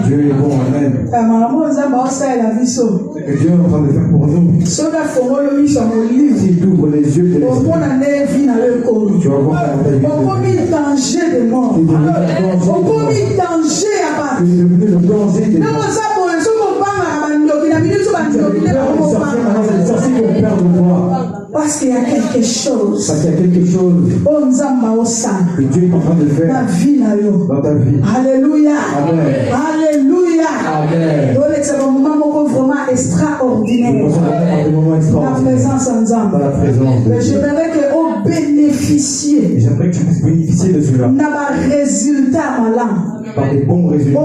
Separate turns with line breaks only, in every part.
Dieu est bon, amen. Et Dieu est en train de faire pour nous. S'il ouvre les yeux de l'esprit, tu vas voir la danger de mort. Tu es devenu le danger de mort. Parce qu'il y a quelque chose. Que Dieu est en train de faire dans ta vie. Alléluia. Amen. Alléluia. Amen. C'est un moment vraiment extraordinaire. Dans la présence ensemble. J'aimerais que vous bénéficiez. J'aimerais que tu puisses bénéficier de cela. Par des bons résultats.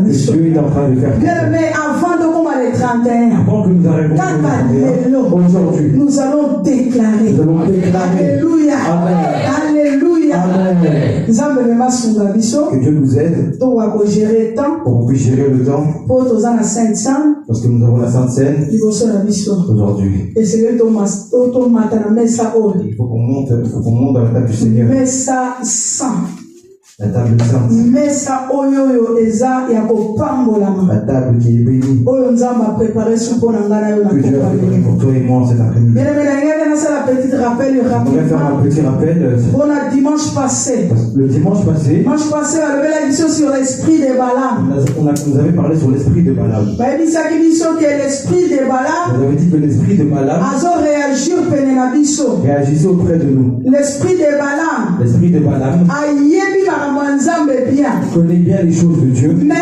Dieu est en train de faire. Mais avant de commencer les 31, avant que nous arrivions aujourd'hui, nous allons déclarer. Alléluia. Amen. Alléluia. Amen. Que Dieu nous aide pour gérer le temps. Parce que nous avons la Sainte Seine aujourd'hui. Il faut qu'on monte dans la table du Seigneur. La table sainte. La table qui est bénie. Que Dieu a préparé pour toi et moi cet après-midi. Je voudrais faire un petit rappel.
Dimanche passé.
Le dimanche passé,
sur l'esprit de Balaam.
Vous avez parlé sur l'esprit de Balaam. Vous avez dit que l'esprit de Balaam réagissait auprès de nous.
L'esprit de Balaam
connaît bien les choses de Dieu,
mais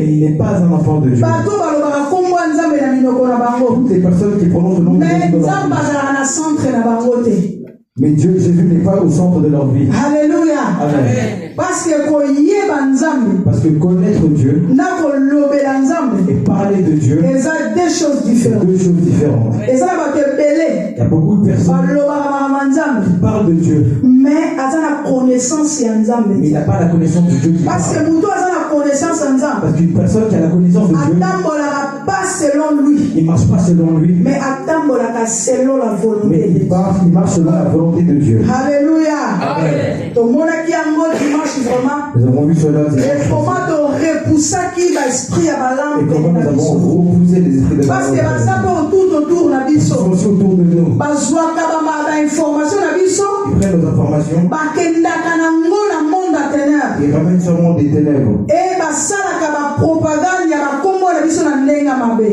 il n'est pas un enfant de Dieu. Toutes les personnes qui prononcent le nom de Dieu, mais Dieu, Jésus n'est pas au centre de leur vie.
Alléluia.
Amen.
Parce que
connaître Dieu et parler de Dieu,
c'est deux choses différentes.
Il y a beaucoup de personnes qui parlent de Dieu,
mais il
n'a pas la connaissance de Dieu.
Parce
qu'une personne qui a la connaissance de Dieu, il ne marche pas selon lui,
mais selon la volonté.
Mais il marche selon la volonté de Dieu.
Alléluia.
Nous avons vu cela.
Et comment nous
avons repoussé les esprits de Balaam.
Parce que
ils sont aussi autour de nous. Ils prennent nos informations. Ils ramènent sur le monde des ténèbres.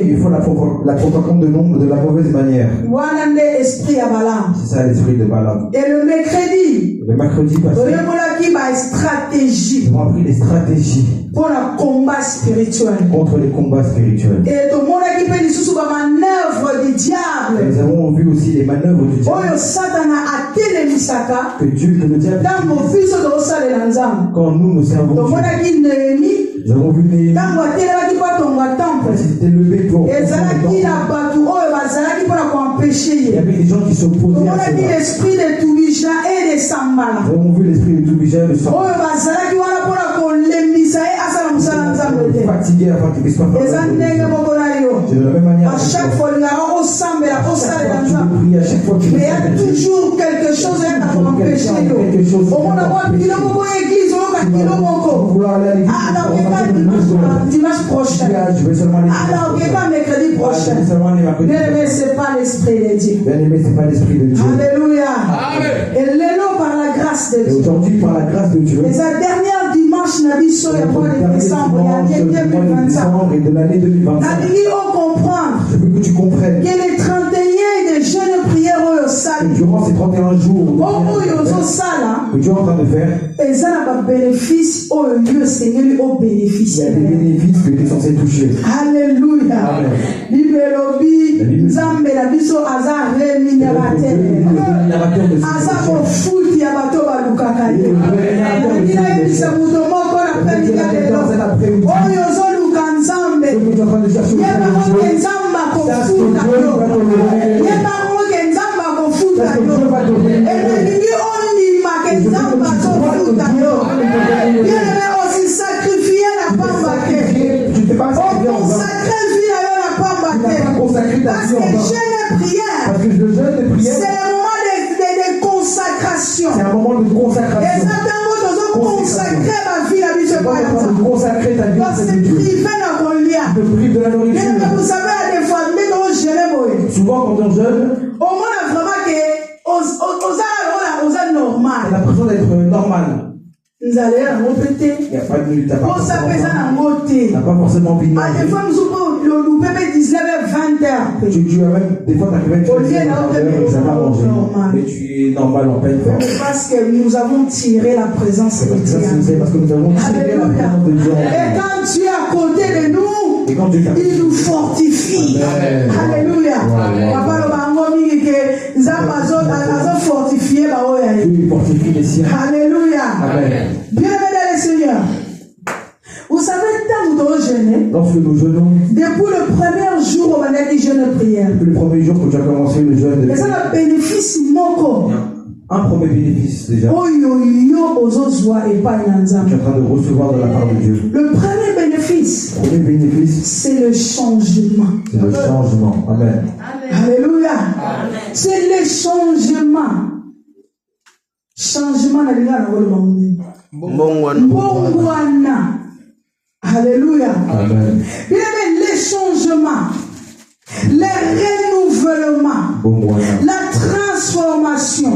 Ils font la propagande de l'ombre de la mauvaise manière. C'est ça l'esprit de Balaam.
Et le mercredi
passé, nous avons appris les stratégies
pour le combat spirituel.
Contre les combats spirituels.
Et tout le monde qui peut dire sous manœuvre du diable.
Nous avons vu aussi les manœuvres du diable. Que Dieu, que le diable. Quand nous servons Dieu. Nous avons vu les. Ils étaient levés pour. Il y avait des gens qui s'opposaient à cela.
L'esprit de Toubija et de Sambala.
Nous avons vu l'esprit de Toubija et de Sambala. Fatigués afin qu'ils puissent pas faire. C'est de la même manière.
À chaque fois, il y a toujours quelque chose à empêcher. Dimanche prochain. Alors, mercredi prochain. Bien-aimé, c'est pas l'esprit de Dieu. Alléluia. Et l'élo par la grâce de Dieu.
Aujourd'hui, par la grâce de Dieu.
Et sa dernière dimanche, il y a mois de décembre, il y a 2025.
Et de l'année 2025. Je veux que tu comprennes.
Que les 31 de jeûne prière au salle.
Durant ces 31 jours. Que Dieu est en train de faire.
Il y a des bénéfices
que tu es censé toucher.
Alléluia. Parce que jeûne et prière,
parce que le jeûne de prière,
c'est le moment de consacration.
C'est un moment de consacration.
Exactement, de consacrer ma vie à Dieu.
De consacrer ta vie à Dieu. De priver de la nourriture.
Vous savez, des fois,
souvent quand on jeûne,
on a vraiment que c'est normal.
On a l'impression d'être normal.
Nous allons répéter.
Il n'y a pas de minute à part.
On s'appelle ça dans le côté.
On n'a pas forcément envie de manger.
Des fois, nous sommes le bébé 19 et 20 heures.
Tu as même, des fois, tu as même ça va manger. Mais tu es normal en pleine forme.
Parce que nous avons tiré la présence de Dieu.
C'est parce que nous avons tiré la présence de Dieu.
Et quand Dieu est à côté de nous, il nous fortifie. Alléluia. Papa, le bango mingi que Zamazo fortifié ba oya.
Dieu fortifie les siens.
Alléluia.
Amen.
Bien-aimé le Seigneur. Vous savez, tant que vous jeûnez,
lorsque nous jeûnons,
depuis le premier jour où on a dit jeûne de prière,
depuis le premier jour que tu as commencé le jeûne de prière,
c'est un bénéfice moko.
Un premier bénéfice déjà.
Tu es en
train de recevoir de la part de Dieu.
Le premier bénéfice,
c'est
le changement.
C'est le changement. Amen.
Alléluia. C'est le changement. Changement dans le monde. Bongwana. Alléluia.
Amen.
Bien aimé, les changements, le renouvellement, la transformation,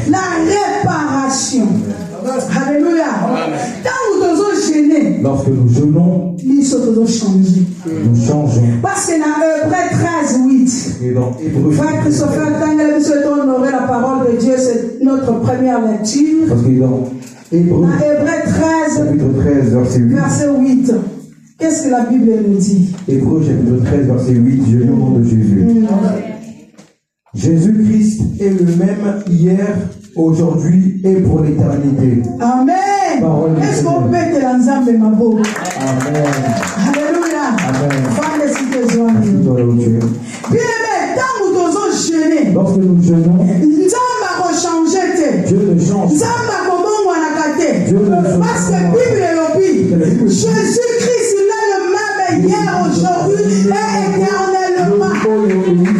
la réparation. Alléluia. Quand nous sommes gênés,
lorsque nous jeûnons,
nous sommes changés.
Nous changeons.
Parce que dans Hébreux 13:8, frère Christopher, quand nous souhaitons honorer la parole de Dieu, c'est notre première lecture.
Parce que dans
Hébreux
13,
verset 8. Qu'est-ce que la Bible nous dit?
Hébreux chapitre 13, verset 8, je lis au nom de Jésus. Jésus-Christ est le même hier, aujourd'hui et pour l'éternité.
Amen. Est-ce qu'on peut te l'ensemble, ma beau?
Amen.
Alléluia.
Amen.
Bien aimé, tant que nous sommes gênés,
lorsque nous jeûnons,
Dieu
ne change pas.
Parce que la Bible dit, Jésus-Christ, il est le même hier, aujourd'hui et éternellement.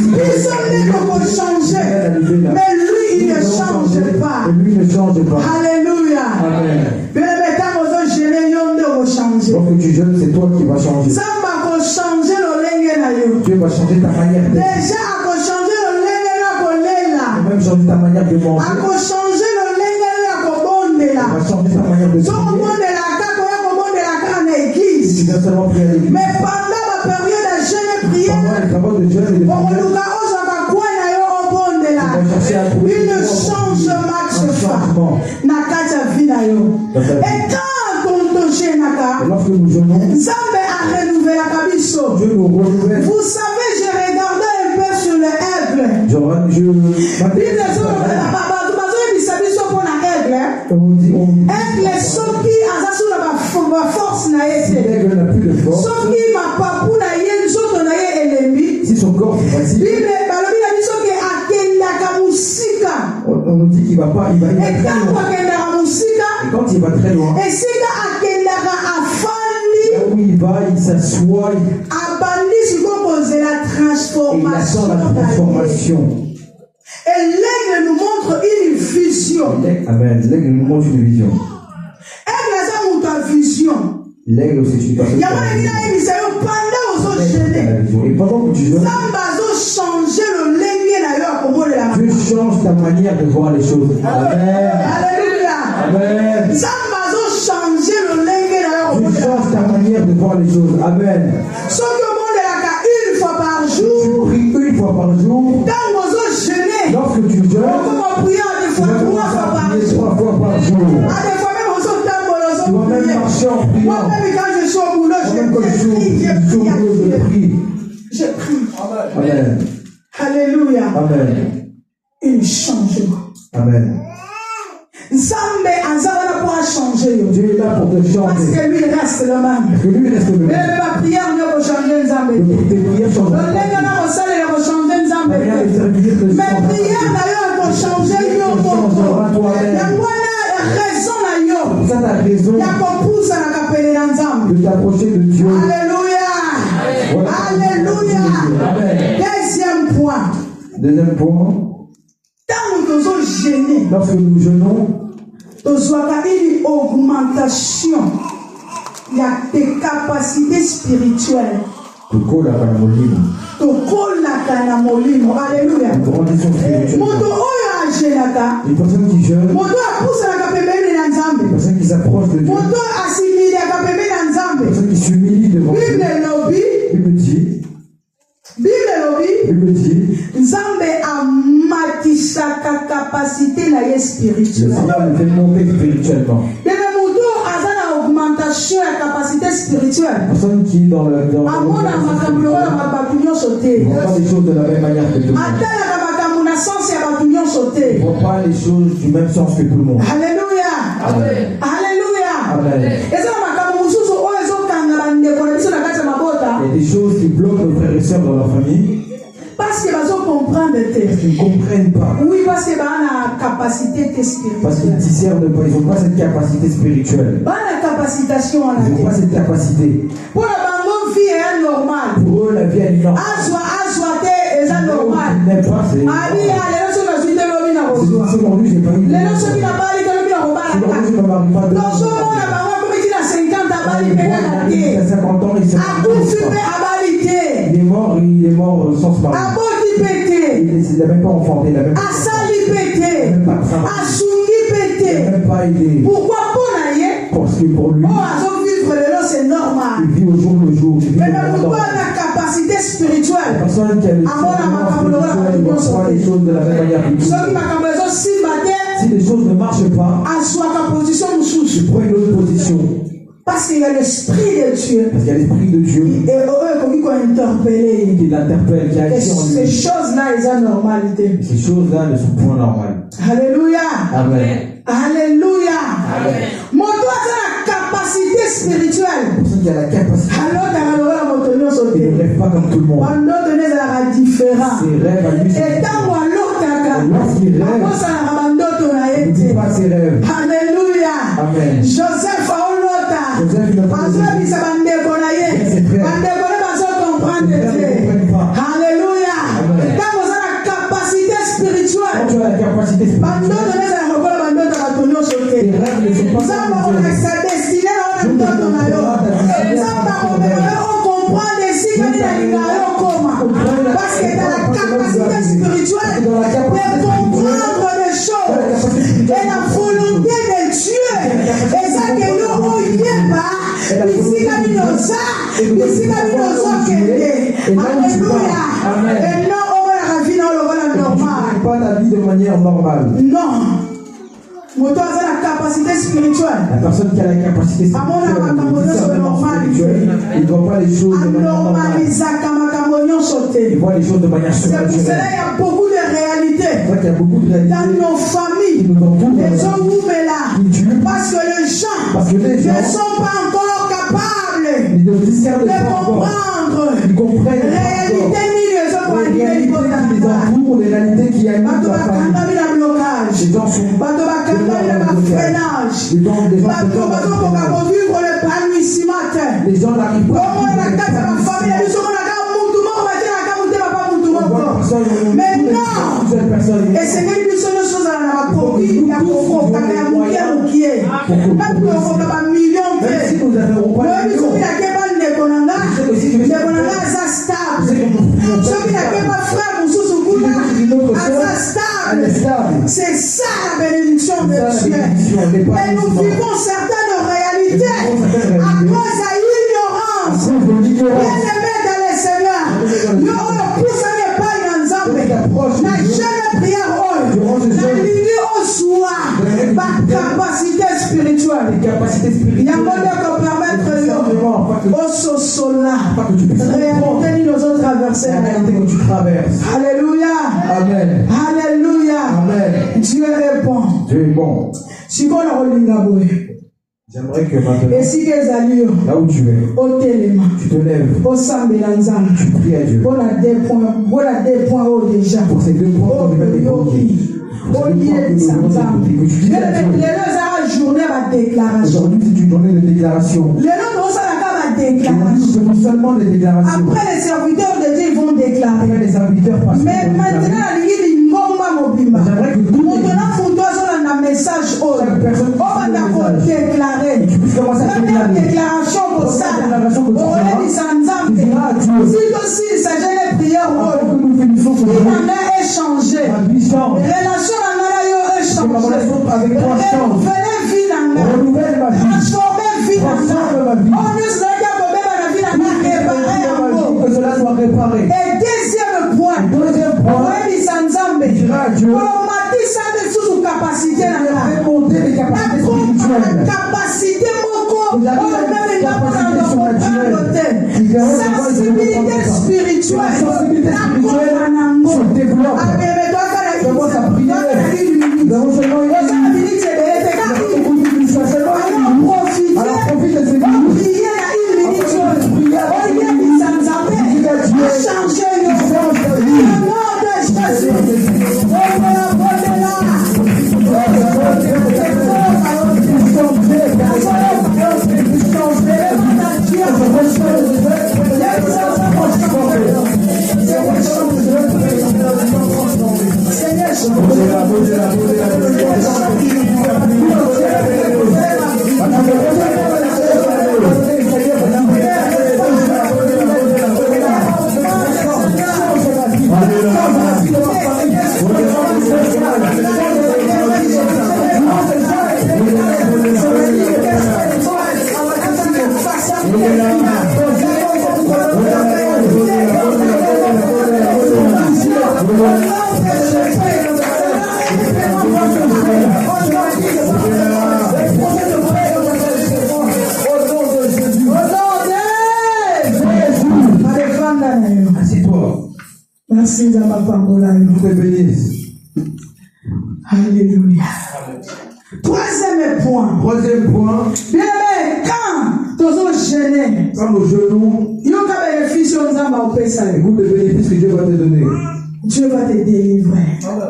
Ils sont nés pour changer, mais lui, il ne change pas. Alléluia. Bien aimé, tant que nous sommes gênés, nous changer.
Lorsque tu jeûnes, c'est toi qui vas changer. Dieu va changer ta manière d'être.
Déjà, à changer le lenge
même changer ta manière de manger.
à changer le lenge
Il va changer ta manière de prier. Tu viens seulement prier à l'église.
Mais pendant la période de jeûne et prière,
pendant les travaux de jeûne et de prière,
il ne change et quand on
et lorsque nous jeûnons, Dieu nous renouvelle.
vous savez, j'ai regardé un peu sur le aigle. Aigle, soki aza force na
l'aigle n'a plus de force.
soki mapapu na ye nzoto na ye elembi.
Si son corps est facile,
Bible balobi na biso ke akendaka musika.
On nous dit qu'il va pas, il va très
Etango
loin.
akendaka musika.
Et quand il va très loin,
Esika akendaka afandi.
là où il va, il s'assoit
Abandi sikokoze la
et il attend
transformation.
la transformation.
Et l'aigle nous montre une vision.
Amen. L'aigle nous montre une vision.
Aigle ça montre ta vision.
L'aigle, c'est une personne qui a
Yamana
une
ina
vision.
ebisayo panda ozo
L'aigle a
gêner.
la vision. Et pendant que tu jeûnes,
Samba zo changer le lenge na yo akomolela.
Dieu change ta manière de voir les choses. Amen.
Alléluia.
Amen.
Samba zo changer le lenge na yo
Dieu
akomolela.
change ta manière de voir les choses. Amen.
Soki omondelaka une fois par
Tu
jour.
pries une fois par jour.
Ntango ozo gêner.
Lorsque tu jeûnes,
Okoma prier des
tu
fois
vas
3
commencer
fois
à
par
prier
jour.
3 fois par jour.
À des fois même ozo tambola
Tu vas
ozo
même
prier.
marcher en priant.
Moi-même quand je suis au boulot,
Même quand je suis au boulot, je prie.
Je prie.
Amen.
Alléluia.
Amen.
Un changement.
Amen.
Nzambe azala pour changer.
Dieu est là pour te
Parce
changer.
que lui il reste le même.
Parce que lui reste le
Mais
même.
ma prière ne va changer Nzambe.
Tes prières changent.
Le lenge na kosala ya changer Nzambe.
Rien de servir que
Mais prière na yo pour changer yo moko. Yango wana raison na yo.
ça tu as raison
Ya kopusa na kapele na Nzambe.
de t'approcher de Dieu.
Alléluia.
Voilà.
Alléluia.
Amen.
Des
lorsque nous jeûnons,
nous avons une augmentation. Il y a des capacités spirituelles. Alléluia.
Les personnes qui jeûnent, les personnes qui s'approchent de Dieu, les personnes qui s'humilient devant Dieu. Bible dit,
Nzambe amatisaka capacité na ye
le
spirituelle.
Seigneur le fait monter spirituellement.
Augmentation de capacité spirituelle.
Personne qui dans le
on voit
pas les choses de la même manière que tout le monde. Ils ne voient pas les choses du même sens que tout le monde.
Alléluia.
Amen.
Alléluia.
Amen. Il y a des choses qui bloquent nos frères et sœurs dans leur famille.
Parce qu'ils
ne comprennent pas.
Oui, parce qu'ils ont la capacité spirituelle.
Parce qu'ils discernent pas, ils n'ont pas cette capacité spirituelle.
La capacitation en
ils n'ont pas cette capacité.
Pour la vie est normale.
Pour eux, la vie est normale.
Est normal.
N'est pas, c'est aujourd'hui, j'ai pas eu. Il a 50 ans, il est mort sans se marier. Il n'a même pas enfanté, il n'a même pas aidé.
Pourquoi
parce que pour lui,
c'est normal.
Il vit au jour le jour.
Mais pourquoi la capacité spirituelle?
La personne qui a les choses de la même manière que si les choses ne marchent pas, je prends une autre position.
Parce qu'il y a l'esprit de Dieu.
Parce qu'il y a l'esprit de Dieu.
Et eux, qui
l'interpelle, qui agit en lui.
Ces choses-là, ils ont normalité.
Ces choses-là ne sont point normales.
Alléluia.
Amen.
Alléluia. Mon doigt a la capacité spirituelle.
Personne qui a la capacité.
Alors, il
ne rêve pas comme tout le monde. Ses rêves à lui,
et
lorsqu'il rêve, il ne dit pas ses rêves.
Alléluia.
Amen.
Joseph Alléluia. Quand vous avez la capacité spirituelle,
tu as la capacité spirituelle,
parce que dans la capacité spirituelle de comprendre les choses et la volonté de Dieu, et ça que nous alléluia. Et non, on va la vie normale.
Pas la vie de manière normale.
Non. La capacité spirituelle.
La personne qui a la capacité spirituelle, il ne voit pas les choses de manière normale. Il voit les choses de manière surnaturelle.
C'est pour cela qu'il y a beaucoup de réalités dans nos familles. Les gens où là. Parce que les gens ne sont pas encore capables de comprendre réalité ni les autres
réalités qui a mis
les gens sont
les gens n'arrivent pas.
Maintenant, et c'est même une seule chose à la il y a beaucoup de c'est ça la bénédiction de Dieu. Mais nous vivons certaines réalités à cause de l'ignorance. Bien-aimé dans le Seigneur, nous poussons les pas dans Nzambe. La jeune prière, la ligne au soir, ma capacité spirituelle. Il y a un monde qui permettre au sosola. Réalité, nous autres traverser. Alléluia.
Amen.
Alléluia.
Amen.
Dieu est bon.
Dieu est bon.
Si on a
j'aimerais que maintenant,
et si
là où tu es, tu te lèves, tu pries à Dieu.
Voilà des points hauts déjà.
Pour ces 2 points, on va les aujourd'hui, c'est une journée de déclaration. C'est non seulement des déclarations.
Après, les serviteurs de Dieu vont déclarer.
Après, les serviteurs passent.
Mais maintenant, j'aimerais que tout le monde
chaque personne qui
on va déclarer.
tu puisses commencer à
Première
déclarer.
déclaration pour ça.
Tu diras à Dieu.
Si aussi ça gêne les prières,
Avant que nous finissions ce
il
jour,
en a échangé.
ma vie change.
Relation à Malayo
Que ma
échangé.
relation avec toi change.
Renouveler vie dans
Renouvelle ma vie.
transformer vie
Transforme ma
dans
vie.
on nous a dit la vie dans réparer un mot.
Que cela soit réparé.
Et deuxième point,
Deuxième point,
oui, ça nous a
tu diras à Dieu,
ça sous capacité dans la
fais monter les capacités spirituelles.
capacité moko,
Vous avez
même
la capacité surnaturelle.
sensibilité spirituelle,
La sensibilité spirituelle se développe. Commence à prier. Nous avons seulement une minute. Alors profite de ces minutes.
Merci de ma parole.
Je te bénisse.
Alléluia. Troisième point.
Troisième point,
Bien aimé, quand nous sommes gênés,
quand nos genoux,
il y a un bénéfice
écoute le bénéfice que Dieu va te donner.
Dieu va te délivrer.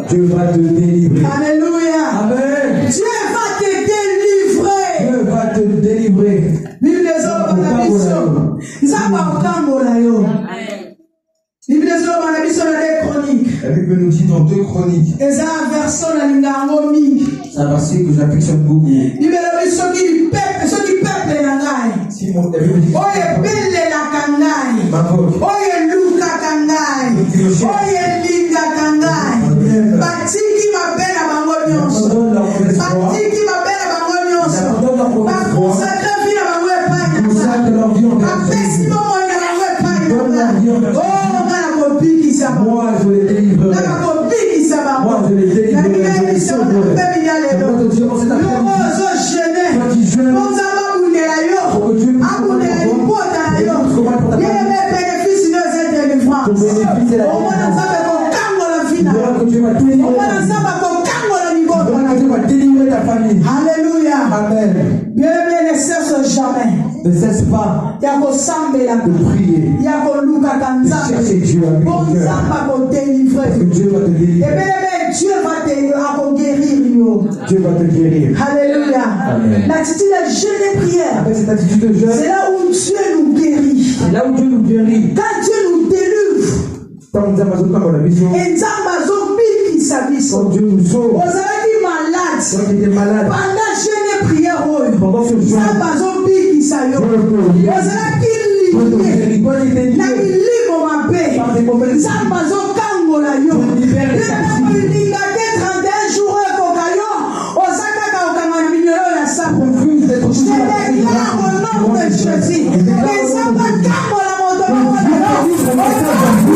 Dieu va te délivrer.
Alléluia.
Amen.
Dieu va te délivrer.
Dieu va te délivrer.
Bible des hommes dans la mission. Zaba okambola yo. Bible des hommes dans la mission dans les chroniques.
La Bible nous dit dans 2 Chroniques.
Et ça version dans l'ingango mingi.
C'est un verset que j'affectionne beaucoup.
Bible des mission qui peuple na ngai.
Si mon la Bible dit
Oye belle la kangai.
ma voix,
Oye luka kangai. Oye linga kangai. Batiki mabela bango nyonso.
abandonne la mauvaise foi,
Batiki mabela bango nyonso.
abandonne la mauvaise foi,
Bakonsacre vie na bango epai na
consacre leur vie envers
apesi
Jésus.
bongo na bango epai na
Donne leur vie envers
oh nga na kobikisa bango
Moi, je les délivrerai.
nga na kobikisa bango
Moi, je les délivrerai.
na
Je les
bibelisa
sauverai.
mpe ya
Je
lelo
vais te dire en cet
loko
après-midi,
ozogene
toi qui jeûnes,
konzamba abundela yo
pour que Dieu puisse
abundela libota na yo yebe bénéfice no eza délivrance
ton bénéfice est la
omona
délivrance.
nzambe kokangola
Tu
vina
verras que Dieu va délivrer
omona
ta vie.
nzambe kokangola
Tu
libota
verras que Dieu va délivrer ta famille.
Alléluia.
Amen.
Bien-aimé, ne cesse jamais.
Ne cesse pas
Ya kosambela
de prier.
ya kolukaka
De chercher
nzambe
Dieu avec
po
ton cœur.
nzambe akodélivre
Parce que Dieu va te délivrer.
ebelebe Dieu va te akoguérir yo.
Dieu va te guérir.
Alléluia.
Amen.
L'attitude de jeûne et prière,
Avec cette attitude de jeûne,
c'est là où Dieu nous guérit.
c'est là où Dieu nous guérit.
Quand Dieu nous délivre
Quand nous avons besoin de la vision,
et nzambe azobikisa
quand
biso
Dieu nous sauve,
ozalaki malade
quand tu étais malade,
pendant jeûne et prière oyo
pendant ce jeûne,
nzambe azobikisa yo
Dieu te guérit.
ozalaki
Dieu te
lié
guérit. Quand tu étais
na
lié
milimo mabe
par des mauvaises
nzambe azokangola yo
Dieu libère les captifs.
olinga te 31 jours ekoka yo oza kaka okanga na minyolo ya sako
Refuse d'être
je
toujours
déclare au nom de Jésus
Je déclare au
nzambe
nom de Jésus.
akangola moto moko na yo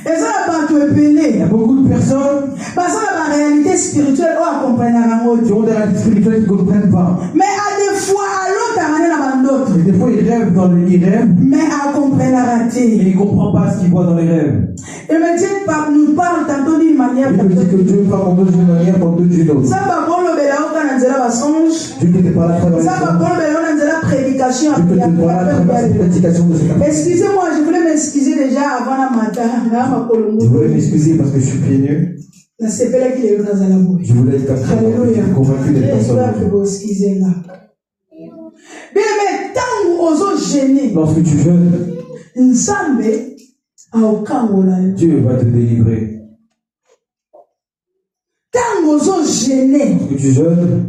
eza na bato ebele
Il y a beaucoup de personnes
baza na baréalité spirituelle oyo akomprenaka yango
qui ont des réalités spirituelles qui ne comprennent pas.
mais à des fois alotaka nde na bandoto
Et des fois, ils rêvent dans le ils rêvent,
mais akomprenaka
mais
te
ils ne comprennent pas ce qu'ils voient dans les rêves.
et mais Dieu nous parle tantôt d'une manière
Il nous dit que Dieu parle d'une manière, tantôt d'une autre.
nzambe akolobela yo kaka na nzela basonge
Dieu qui te parle à travers les
nzambe
songes.
akolobela yo na nzela prédication
Dieu qui te parle à travers cette prédication de cet après.
excusez-moi je voulais m'excuser déjà avant la matin nga makolo
Je voulais m'excuser parce que je suis pieds nus.
nasepelaki lelo nazala boye
Je voulais être
Alléluia.
convaincu d'être personne.
excusez nga bien mais ntango ozogene
Lorsque tu jeûnes,
nzambe aokangola yo
Dieu va te délivrer. que tu jeûnes,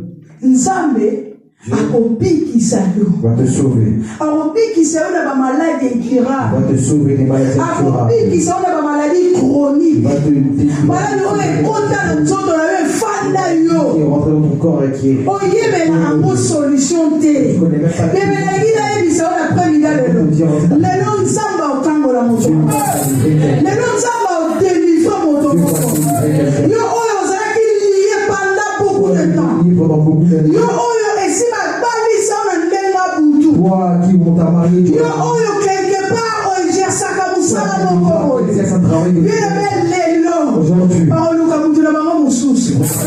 va
te sauver. Va te sauver des maladies incurables. Va te qui est rentré dans ton corps et qui est. Toi qui on t'a marié, aujourd'hui,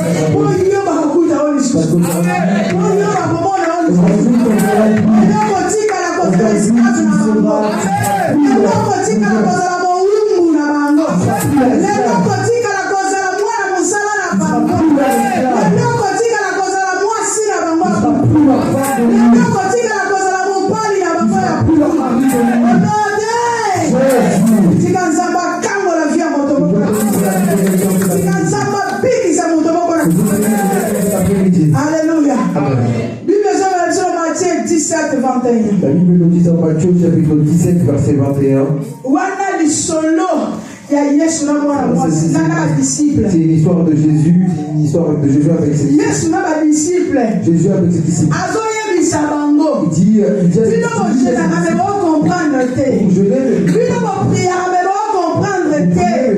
Alléluia. Matthieu 17, 21.
La Bible nous dit dans Matthieu chapitre 17, verset 21. C'est une histoire de Jésus, une histoire de Jésus avec ses disciples. Jésus avec ses disciples. Il dit,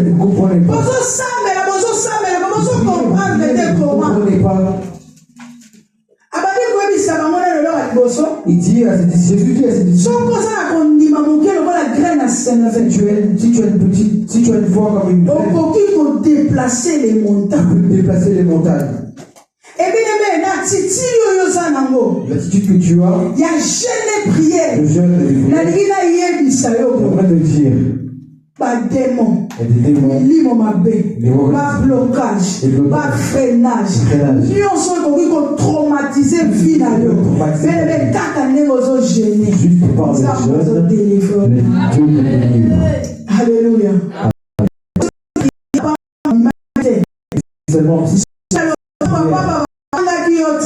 vous comprenez pas. Il dit à ses disciples, Jésus dit à ses disciples, si tu as une foi comme une graine,
tu peux déplacer les montagnes.
L'attitude que tu as,
il y a jeûne et prière.
le jeûne et la prière, j'aimerais te dire,
il y a des démons, blocage, freinage. Nous sommes traumatisés vie dans le
juste par le jeûne,
Alléluia.
Seulement si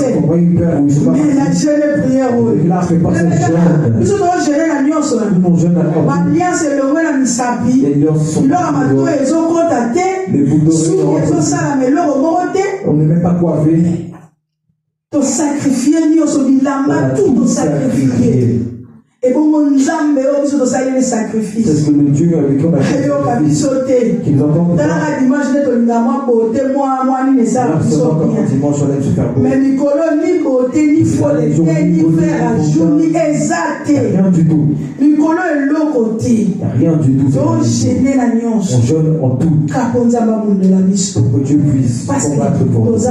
on va y perdre, oui, c'est pas
mais la jeûne et prière,
là, fais pas cette jeûne. Mon jeûne on n'est même pas coiffé.
To sacrifier tout sacrifier. Et bon mon Nzambe obiso to sacrifier sacrifice.
C'est ce que le Dieu avec qui on a fait. Qui nous entend.
Dans la dimanche net on a moi beauté moi ni les ça.
Dimanche on aime se faire beau.
Mais Nicolo ni beauté ni folie ni faire à jour ni exact.
Rien du tout.
Nicolo est l'autre côté.
Rien du tout.
Donc gêner la nuance.
On jeûne en tout.
Kaponza babou de la mission.
Pour que Dieu puisse combattre pour nous.
Parce qu'on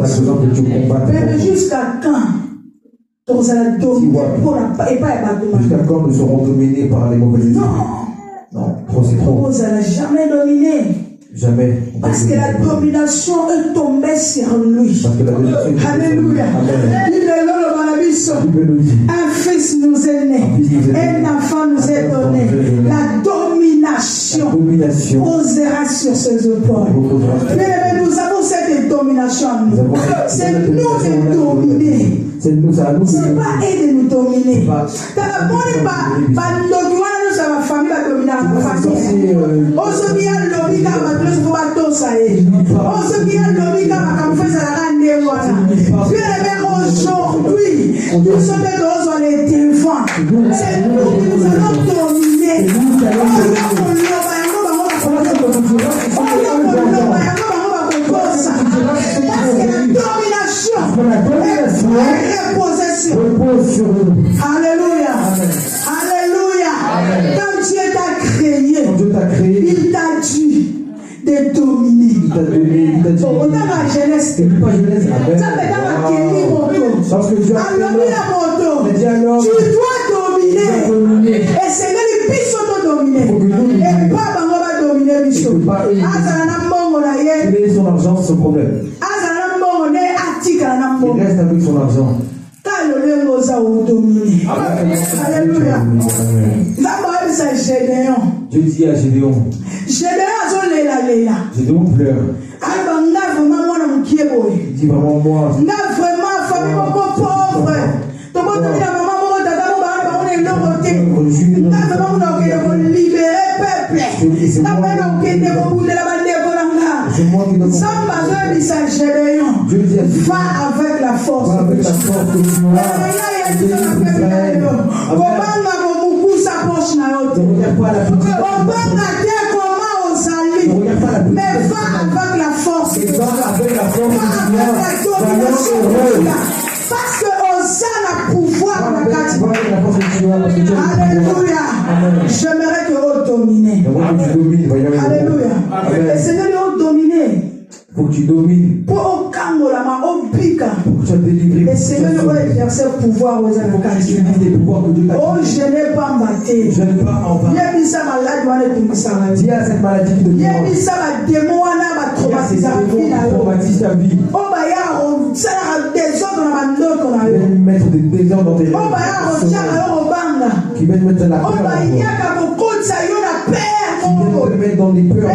a besoin de
Dieu combattre.
Mais jusqu'à quand? Jusqu'à
quand nous serons dominés par les mauvais esprits? Non, trop c'est trop.
Vous n'allez jamais dominer.
Jamais.
Parce que la domination est tombée sur lui. Alléluia. Un fils nous est né. Un enfant nous est donné. La domination posera sur ses épaules. Mais nous avons cette domination. C'est nous de dominer.
C'est nous, ça nous.
C'est pas elle de nous dominer. Dans la bonne famille va dominer la famille. On se met à l'obligation à matros pour bateau ça est. On se met à l'obligation à faire ça la rande voilà. Aujourd'hui, nous sommes dans les téléphone. C'est nous qui nous allons dominer.
Repose sur nous.
Alléluia. Alléluia. Quand Dieu t'a créé, il t'a dit de dominer.
Il t'a dit.
On a la jeunesse.
Et pas jeunesse.
Parce que tu as tu dois dominer. Et c'est même les puissants de dominer. Et pas va dominer Bichot.
Il est son argent, c'est son problème. Il reste avec son argent.
Alléluia.
Dieu dit à Gédéon.
Gédéon
Gédéon pleure. dis vraiment moi.
Là, vraiment, famille beaucoup pauvre. Tout le monde dit la maman, on est là, on est là, on est libérer peuple. Là, on est là, on est là,
C'est moi qui dois.
sans besoin de s'agérer. Va avec la force.
Va avec la force que tu as.
Mais va avec la force. Parce que Hosanna a pouvoir dans la carte. Alléluia. J'aimerais que vous dominiez. Alléluia. Et c'est que vous dominez.
Faut que tu domines.
Pour au Kangolama, au Pika.
Pour que tu sois délivré.
Et c'est que vous exercez le pouvoir aux avocats. Oh, je n'ai pas mbatté.
Je n'ai pas en vain.
Il y a mis ça malade,
il y a cette maladie qui te
il y a mis ça ma démon, on a traumatisé ta vie. Oh, bah, il y a des autres dans ma note qu'on a eu.
Mettre des désordres dans tes rêves.
Oh, bah, il y a
qui viennent mettre la peur.
oh, bah, il y a ça y a la paix.
Qui viennent te mettre dans des peurs.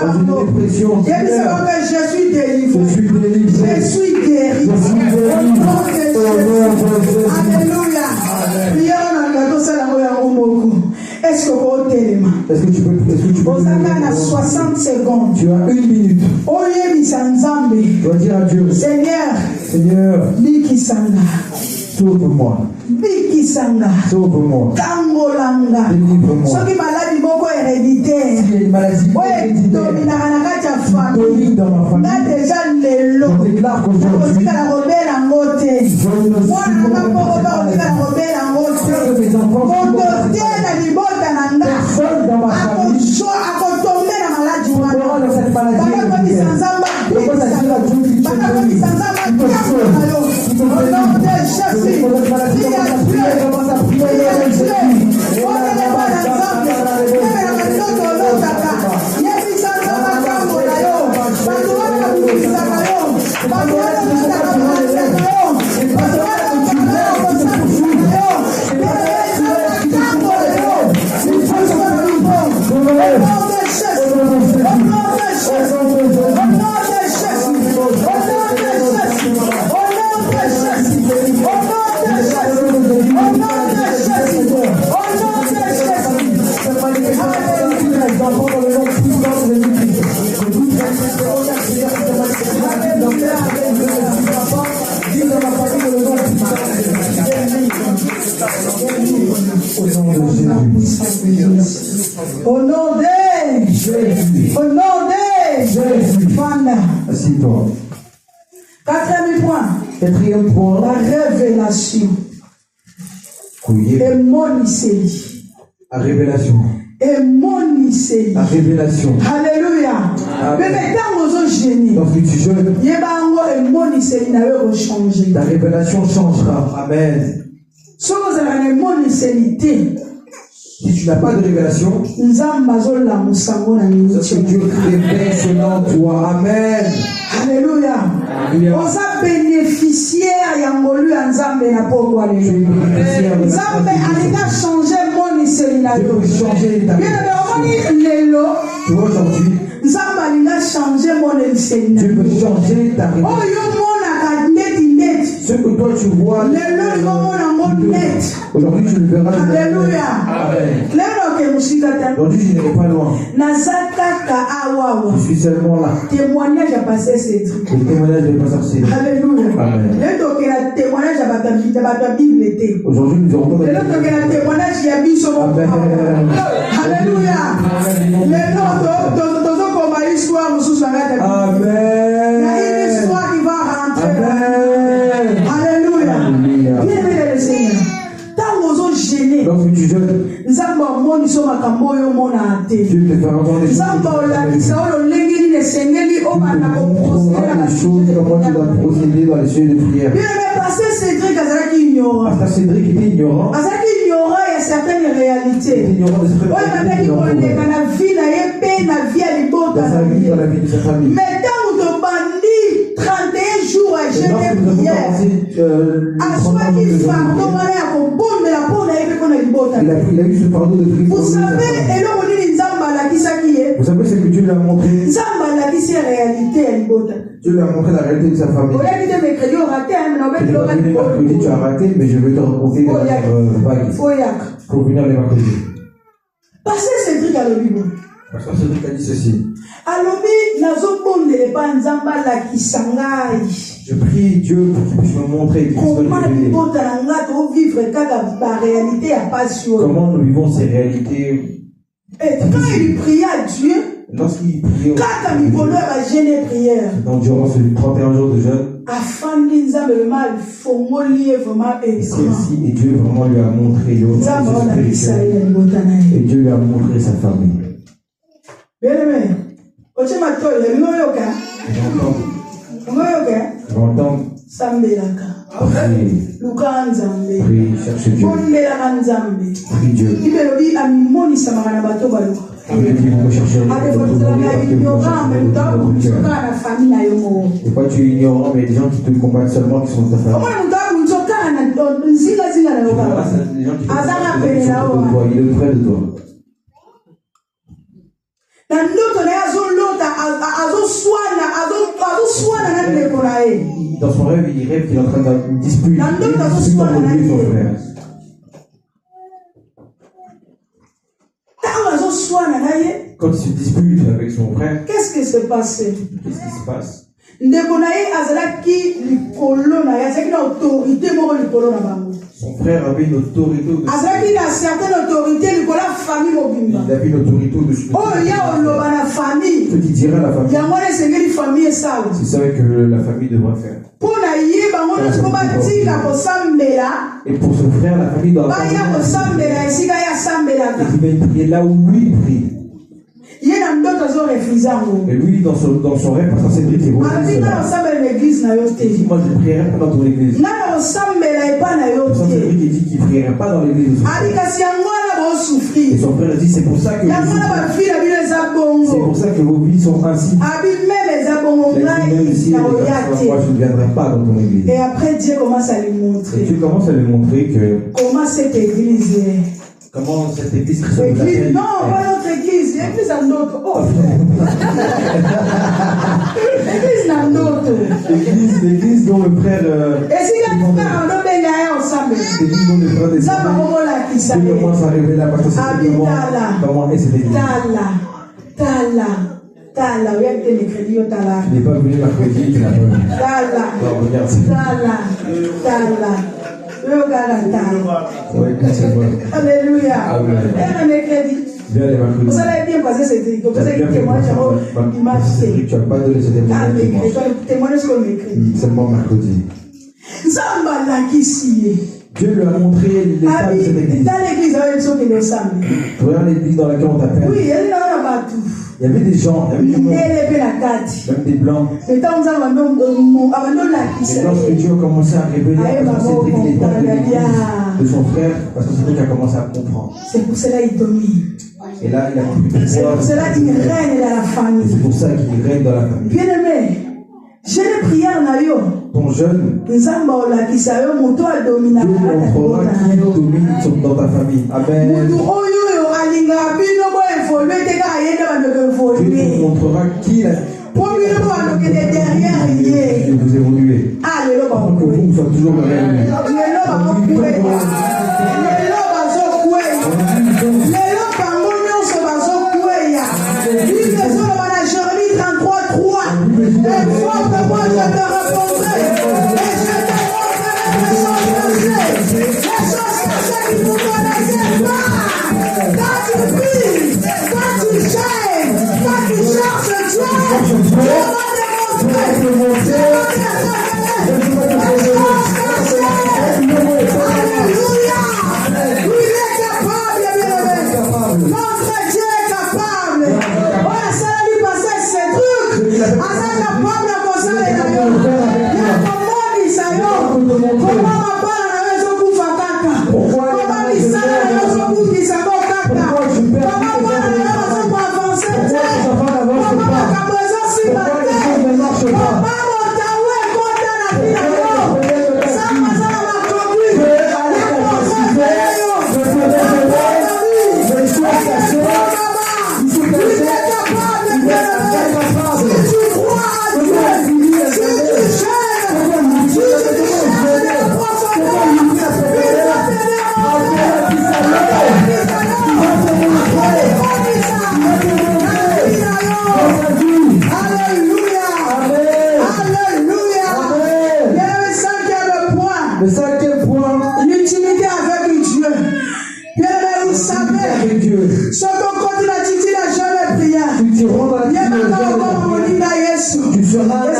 Dans une dépression.
Je suis délivré.
Je suis délivré.
Je suis guéri. Alléluia. Est-ce que vous
Est-ce que tu peux
on a 60 secondes.
Tu as 1 minute.
Tu
dois dire à Dieu. Seigneur, sauve-moi. Sauve-moi. Délivre-moi.
Ceux qui maladie beaucoup héréditaire.
Il y a une maladie héréditaire. Domine dans ma famille. Je déclare qu'aujourd'hui, mes enfants personne dans ma famille dans cette maladie héréditaire. Pourquoi ça dit la Dieu qui te délivre, qui te sauve, qui te délivre. Cette maladie commence à prier,
Au nom de Jésus. Au nom de Jésus.
Assieds-toi. Quatrième point.
La révélation.
Oui.
Et monicélie.
La révélation.
Et monicélie.
La révélation.
Alléluia.
Lorsque tu jeûnes,
la
révélation changera. Amen. Si tu n'as pas de révélation, c'est que Dieu révèle cela en toi. Amen.
Alléluia. Vous êtes bénéficiaire d'Angolu en Zambé na pourquoi les gens. Zambé a changé mon
Dieu peut changer ta vie. Tu vois aujourd'hui,
Zambé a changé mon enseignement.
Dieu peut changer ta vie. Ce que toi tu vois, aujourd'hui tu le verras.
Alléluia.
Aujourd'hui je n'irai pas loin. Je suis seulement là.
Témoignage a passé ces trucs.
Le témoignage de Pasteur Cédric.
Alléluia.
Amen.
Témoignage a la Bible était.
Aujourd'hui nous aurons comme
témoignage il y a
Amen.
Alléluia.
Amen.
Il y a une histoire qui va rentrer.
Amen.
Alléluia. Bien-aimé le Seigneur. Tant aux autres gênés.
Lorsque tu jeûnes,
Zamba moni soma kamboyo mona ate.
Dieu te fait entendre des choses.
Zamba olakisa olo lengeli ne sengeli obana ko procéder
les choses, comment tu dois procéder dans les sujets de prière.
Bien-aimé, Pasteur Cédric azalaki ignorant.
Pasteur Cédric était ignorant.
Azalaki ignorant, il y a certaines réalités.
Ignorant de
Oyo bandaki koleka na vie na ye pe na vie ya libota.
Dans sa vie, dans la vie de sa famille.
Mais tant que bandi 31 jours à jeûner prière. Aswaki fardeau wana ya kobondela mpona ye pe mpona libota.
Il a eu ce fardeau de prière.
Vous savez, eloko nini Nzambe alakisaki ye
Vous savez ce que Dieu lui a montré? Dieu lui a montré la réalité de sa famille. Mercredi, tu as raté, mais je vais te raconter des vagues. Il faut venir les mercredis.
Pasteur Cédric a le Bible.
Pasteur Cédric a dit ceci. Je prie Dieu pour qu'il puisse me montrer comment nous vivons ces réalités.
Et quand il pria à Dieu,
lorsqu'il priait
durant
ce 31 jours de jeûne, celle-ci, et Dieu vraiment lui a montré et Dieu lui a montré sa famille. J'entends prie, cherche Dieu. Prie Dieu. Et pas tu es ignorant, mais il y a des gens qui te combattent seulement qui sont de ta famille. Les gens qui te combattent, il est près de toi. Dans son rêve, il rêve qu'il est en train de disputer son frère. Quand il se dispute avec son frère,
qu'est-ce qui se passe?
Qu'est-ce qui se passe? Son frère avait une autorité au-dessus. Il avait une autorité au-dessus. Ce qui dirait à la famille. C'est ça que la famille devrait faire. Et pour son frère, la famille doit prier là où lui prie. Mais lui, dans son rêve, parce que c'est lui qui est moi, je ne prierai pas dans ton église. C'est lui qui dit qu'il ne prierait pas dans l'église. Et son frère dit, c'est pour ça que vos vies sont ainsi. Même si moi, je ne viendrai pas dans ton église.
Et après, Dieu commence à lui montrer.
Et Dieu commence à lui montrer que
comment cette église est.
Comment cette église
non, pas notre église, l'église à notre. Oh, l'église à notre.
L'église dont le frère.
Et si la frère en donne ensemble.
L'église dont le frère des
ça va
Dieu commence à révéler la partie comment est cette église.
Tala, oui, avec les crédits au Tala.
Il n'est pas venu mercredi, il n'a pas venu.
Tala. Alléluia.
Bien les mercredis.
Vous allez bien passer ces trucs. Vous avez témoignage il m'a fait.
Tu n'as pas donné ce
témoignage comme écrit.
Seulement mercredi. Dieu lui a montré l'état de cette église.
Dans l'église,
regarde l'église dans laquelle on t'appelle.
Oui, il y
avait des gens, même des blancs. Et lorsque Dieu a commencé à révéler l'état de son frère, parce que Cédric a commencé à comprendre.
C'est pour cela qu'il domine.
Et là, il a compris.
C'est pour cela qu'il règne dans la famille.
C'est pour ça qu'il règne dans la famille.
Bien aimé, je l'ai prié en aïe.
Ton jeune,
Dieu montrera qui domine
dans ta famille. Amen. Dieu te montrera qui est
pour vous
évoluer. Pour que vous soyez toujours derrière lui.
Ce qu'on continue à dire, la jeune prière.
Tu rentres dans la vie de
Tu seras
la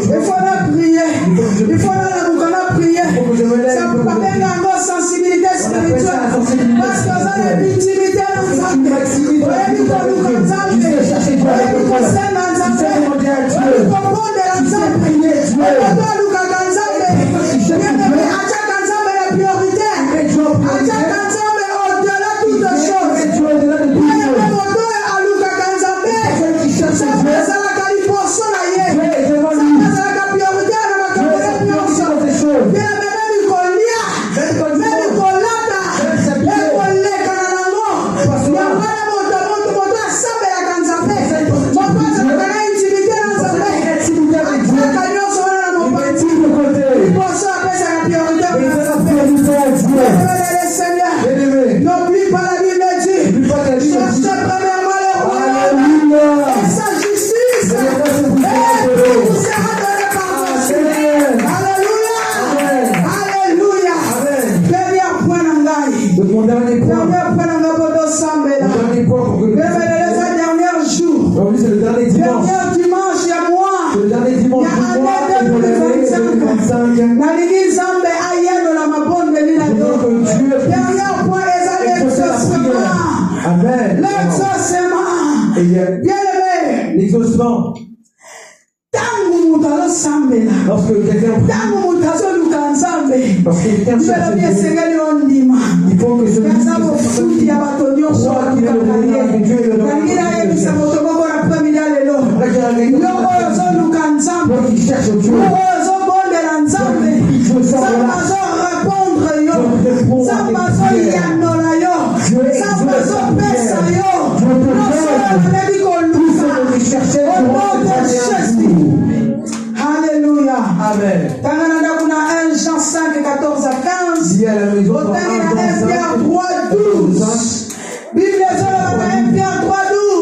il faut la prier. Il faut la prier. Ça peut pas faire une sensibilité spirituelle. Parce que ça a l'intimité dans le sang. N'oublie pas la Bible de Dieu. Cherchez premièrement le royaume et sa justice. Et tout vous sera donné par Dieu. Alléluia. Alléluia. Premier point d'engaille. Premier point d'engaille pour deux sambela. Le dernier jour. Le dernier dimanche, il y a moi. Il y a année 2025. Dans l'église Zambé, aïe, de la mabonne de l'île. Dernier point, les années l'exaucement.
Amen.
L'exaucement. Bien-aimé.
L'exaucement. Lorsque quelqu'un prie, il faut que celui qui cherche Dieu.
Alléluia.
Amen.
Tangananda kuna 1 Jean 5, 14 à 15.
Si à la maison,
au Tangananda 1 Pierre 3, 12. Bible 1 Pierre 3,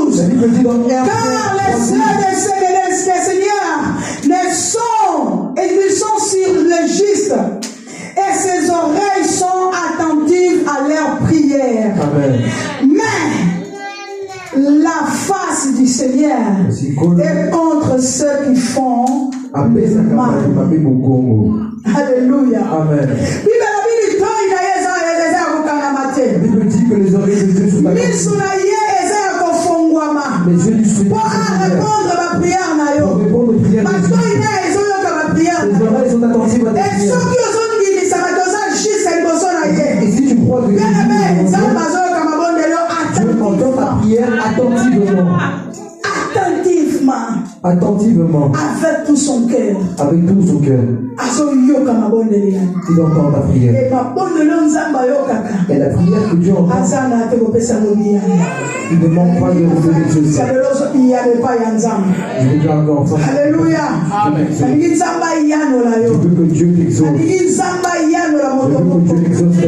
12. Car les yeux des Seigneur ne sont, et ils sont sur le juste, et ses oreilles sont attentives à leurs prières.
Amen.
Mais la face du Seigneur est contre ceux qui font le mal. Alléluia.
Amen.
Bible dit que les oreilles de Dieu sont attentives.
Les yeux du Seigneur
pour répondre à ma prière.
Les oreilles sont attentives à ta prière. Et si tu crois que Dieu entend ta prière attentivement. Attentivement.
Avec tout son cœur.
Avec tout son cœur. Il entend ta prière. Et la prière que Dieu entend, il ne manque pas de redonner Dieu. Je déclare ensemble.
Alléluia.
Je veux que Dieu t'exauce. Je veux que Dieu t'exauce.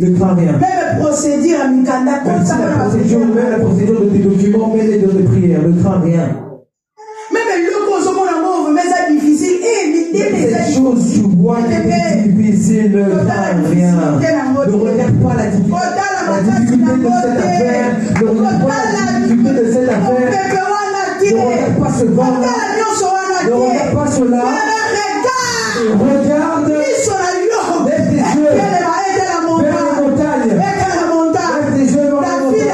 Ne crains rien.
Même procédure à Mikanda,
même la procédure de tes documents, même les de prières, ne crains rien.
Même le cause au monde, mais c'est difficile.
Cette chose, tu vois qui est difficile, ne crains rien. Ne regarde pas la difficulté de cette affaire. Ne regarde pas la difficulté de cette affaire. Ne regarde pas ce vent. Ne regarde pas cela. Regarde. Lève tes yeux. Vers la montagne. Lève tes yeux vers la montagne.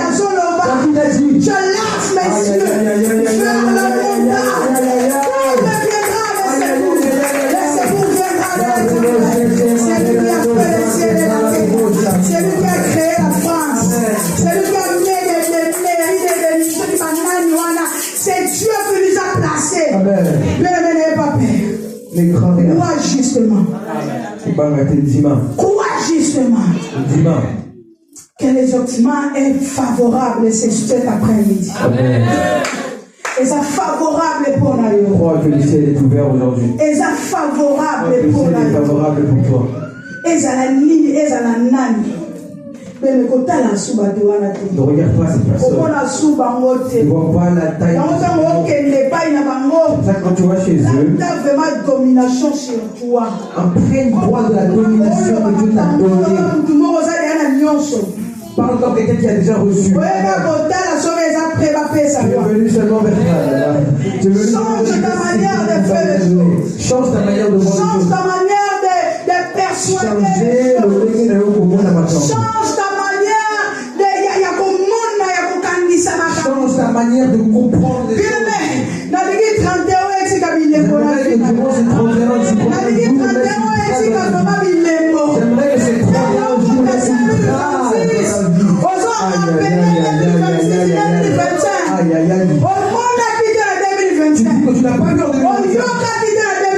Quand il a dit,
je lance mes yeux vers la montagne. C'est lui qui a créé la France. C'est lui qui a mis les c'est Dieu qui nous a placés. N'ayez pas peur. Crois justement. Crois justement. Que l'exaucement est favorable cet après-midi.
Et ça favorable pour nous.
Crois que le ciel est ouvert aujourd'hui.
Et ça favorable pour
nous. Le ciel est favorable pour toi.
Et ça la nini, et ça la nani.
Ne regarde pas cette personne. Ne vois pas la taille. Ça, quand tu vas chez eux, prenne droit de la domination que Dieu t'a donnée. Parle comme quelqu'un qui a déjà reçu. Tu es venu seulement vers toi.
Change ta manière de faire les choses.
Change ta manière de voir les choses.
Change ta manière de persuader. Change ta manière de
change ta manière de comprendre les choses. J'aimerais que ces 31 jours tu dis que tu n'as pas peur de 2025.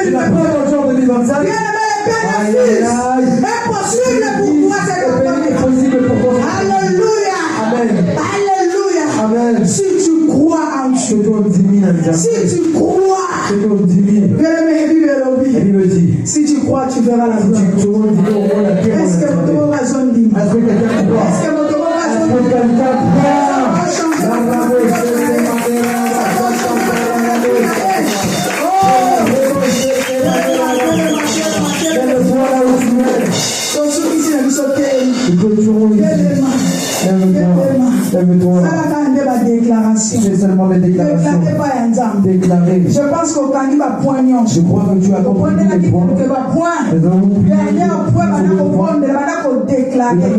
Tu n'as pas peur de 2025.
Impossible pour toi, c'est
possible pour toi.
Alléluia.
Amen.
Alléluia.
Amen.
Si tu crois en Dieu, si tu crois, si tu crois, tu verras la gloire. Est-ce que votre raison dit? Est-ce que votre raison
C'est seulement les déclarations. Déclarer.
Je pense qu'au Kandi va poignant.
Je crois que tu as compris les points.
Dernier point, déclarer.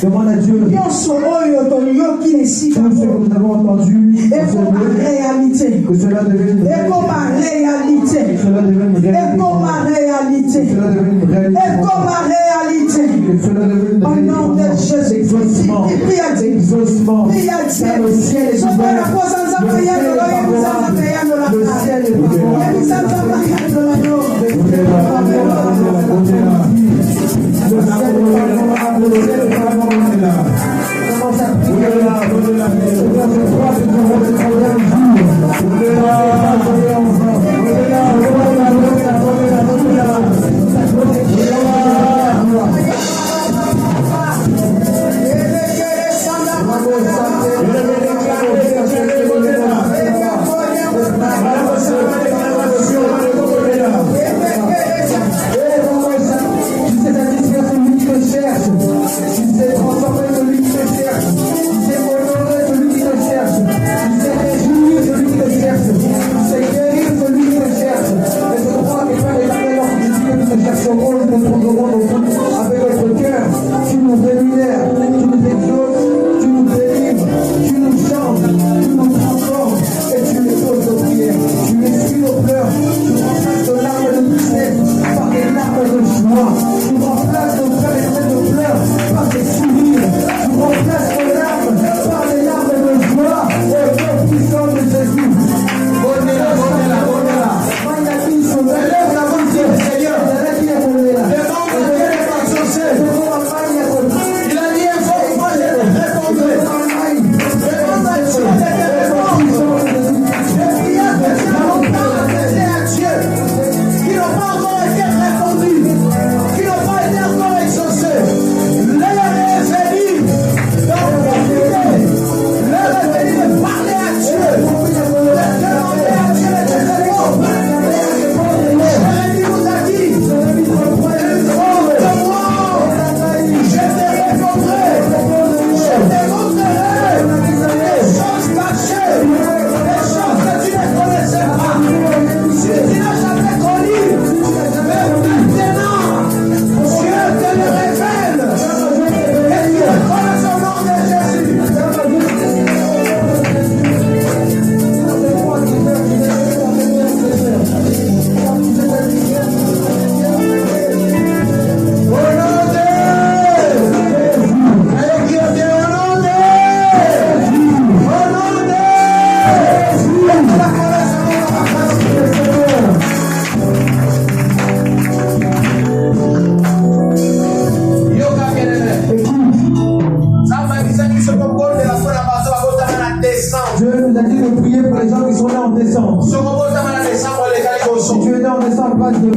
Demande à Dieu. Tout ce que nous avons entendu. Que cela devienne une réalité. Que cela devienne une réalité. Que cela devienne une réalité. Que cela devienne une réalité.
Au nom de Jésus.
Exaucement. Exaucement. Le ciel est ouvert. Le ciel est décembre. Si tu es né en décembre, passe de